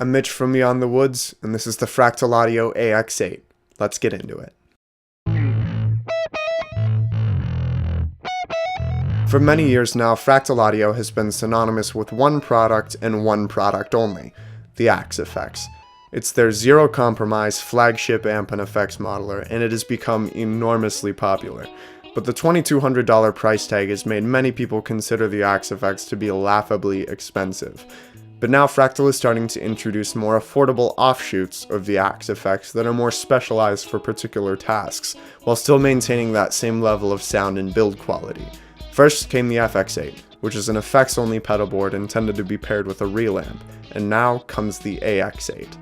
I'm Mitch from Beyond the Woods, and this is the Fractal Audio AX8. Let's get into it. For many years now, Fractal Audio has been synonymous with one product and one product only, the Axe-Fx. It's their zero-compromise flagship amp and effects modeler, and it has become enormously popular. But the $2,200 price tag has made many people consider the Axe-Fx to be laughably expensive. But now Fractal is starting to introduce more affordable offshoots of the Axe-Fx that are more specialized for particular tasks, while still maintaining that same level of sound and build quality. First came the FX8, which is an effects-only pedal board intended to be paired with a real amp, and now comes the AX8.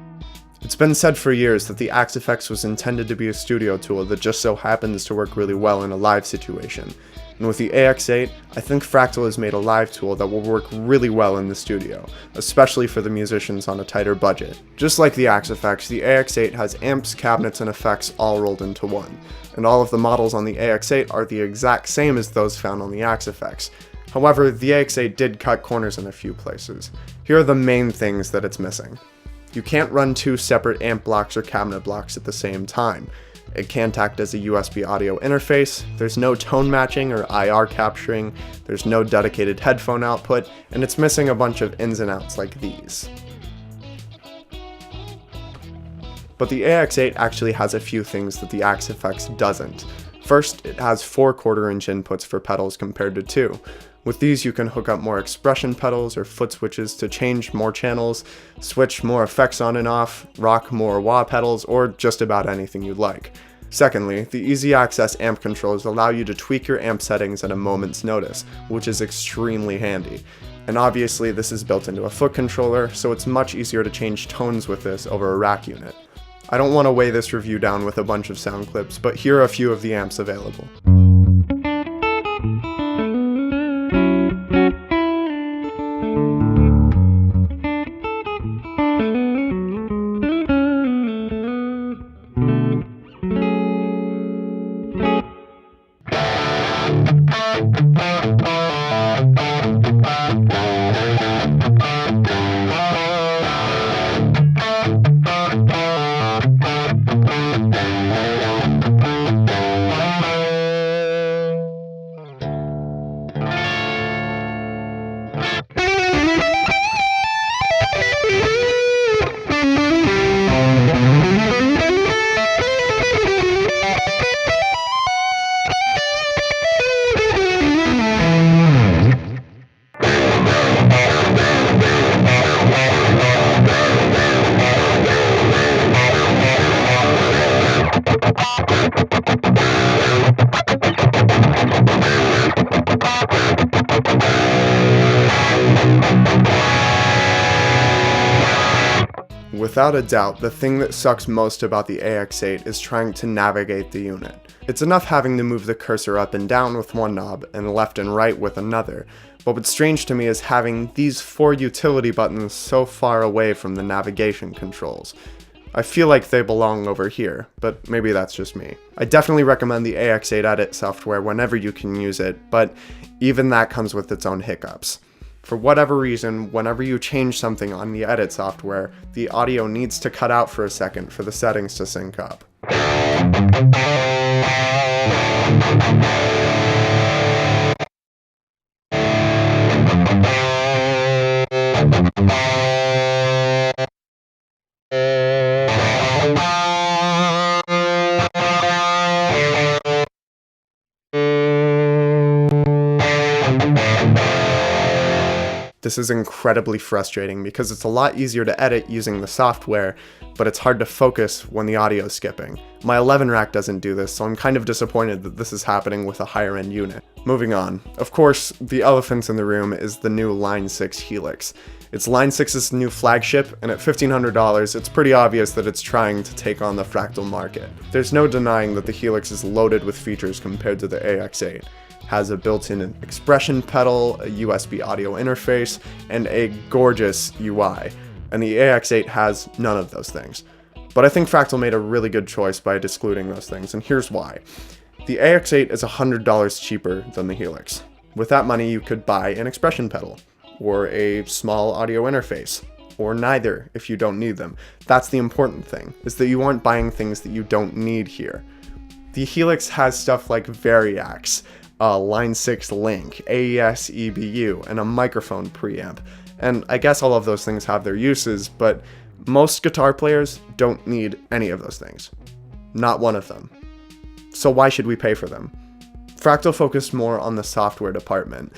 It's been said for years that the Axe-Fx was intended to be a studio tool that just so happens to work really well in a live situation. And with the AX8, I think Fractal has made a live tool that will work really well in the studio, especially for the musicians on a tighter budget. Just like the Axe-Fx, the AX8 has amps, cabinets, and effects all rolled into one, and all of the models on the AX8 are the exact same as those found on the Axe-Fx. However, the AX8 did cut corners in a few places. Here are the main things that it's missing. You can't run two separate amp blocks or cabinet blocks at the same time. It can't act as a USB audio interface, there's no tone matching or IR capturing, there's no dedicated headphone output, and it's missing a bunch of ins and outs like these. But the AX8 actually has a few things that the Axe-Fx doesn't. First, it has 4 quarter-inch inputs for pedals compared to 2. With these, you can hook up more expression pedals or foot switches to change more channels, switch more effects on and off, rock more wah pedals, or just about anything you'd like. Secondly, the easy access amp controls allow you to tweak your amp settings at a moment's notice, which is extremely handy. And obviously this is built into a foot controller, so it's much easier to change tones with this over a rack unit. I don't want to weigh this review down with a bunch of sound clips, but here are a few of the amps available. Without a doubt, the thing that sucks most about the AX8 is trying to navigate the unit. It's enough having to move the cursor up and down with one knob and left and right with another, but what's strange to me is having these 4 utility buttons so far away from the navigation controls. I feel like they belong over here, but maybe that's just me. I definitely recommend the AX8 edit software whenever you can use it, but even that comes with its own hiccups. For whatever reason, whenever you change something on the edit software, the audio needs to cut out for a second for the settings to sync up. This is incredibly frustrating because it's a lot easier to edit using the software, but it's hard to focus when the audio is skipping. My 11 rack doesn't do this, so I'm kind of disappointed that this is happening with a higher end unit. Moving on. Of course, the elephant in the room is the new Line 6 Helix. It's Line 6's new flagship, and at $1,500, it's pretty obvious that it's trying to take on the Fractal market. There's no denying that the Helix is loaded with features compared to the AX8. Has a built-in expression pedal, a USB audio interface, and a gorgeous UI, and the AX8 has none of those things. But I think Fractal made a really good choice by excluding those things, and here's why. The AX8 is $100 cheaper than the Helix. With that money, you could buy an expression pedal, or a small audio interface, or neither if you don't need them. That's the important thing, is that you aren't buying things that you don't need here. The Helix has stuff like Variax, Line 6 link, AES EBU, and a microphone preamp. And I guess all of those things have their uses, but most guitar players don't need any of those things. Not one of them. So why should we pay for them? Fractal focused more on the software department.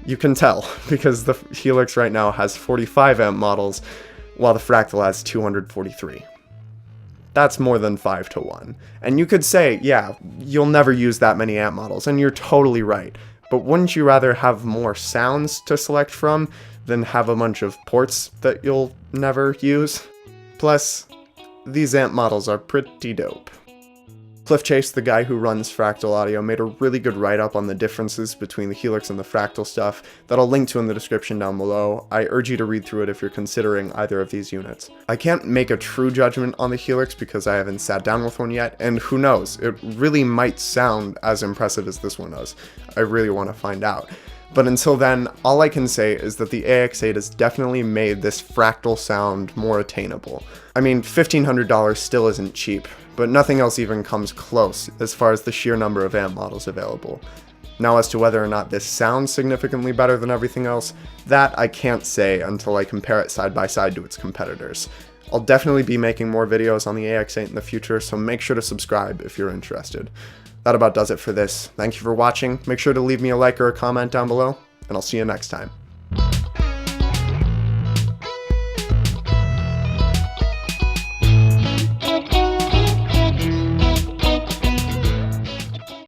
You can tell, because the Helix right now has 45 amp models, while the Fractal has 243. That's more than 5 to 1. And you could say, yeah, you'll never use that many amp models, and you're totally right. But wouldn't you rather have more sounds to select from than have a bunch of ports that you'll never use? Plus, these amp models are pretty dope. Cliff Chase, the guy who runs Fractal Audio, made a really good write-up on the differences between the Helix and the Fractal stuff that I'll link to in the description down below. I urge you to read through it if you're considering either of these units. I can't make a true judgment on the Helix because I haven't sat down with one yet, and who knows, it really might sound as impressive as this one does. I really want to find out. But until then, all I can say is that the AX8 has definitely made this fractal sound more attainable. I mean, $1,500 still isn't cheap, but nothing else even comes close as far as the sheer number of amp models available. Now, as to whether or not this sounds significantly better than everything else, that I can't say until I compare it side by side to its competitors. I'll definitely be making more videos on the AX8 in the future, so make sure to subscribe if you're interested. That about does it for this. Thank you for watching. Make sure to leave me a like or a comment down below, and I'll see you next time.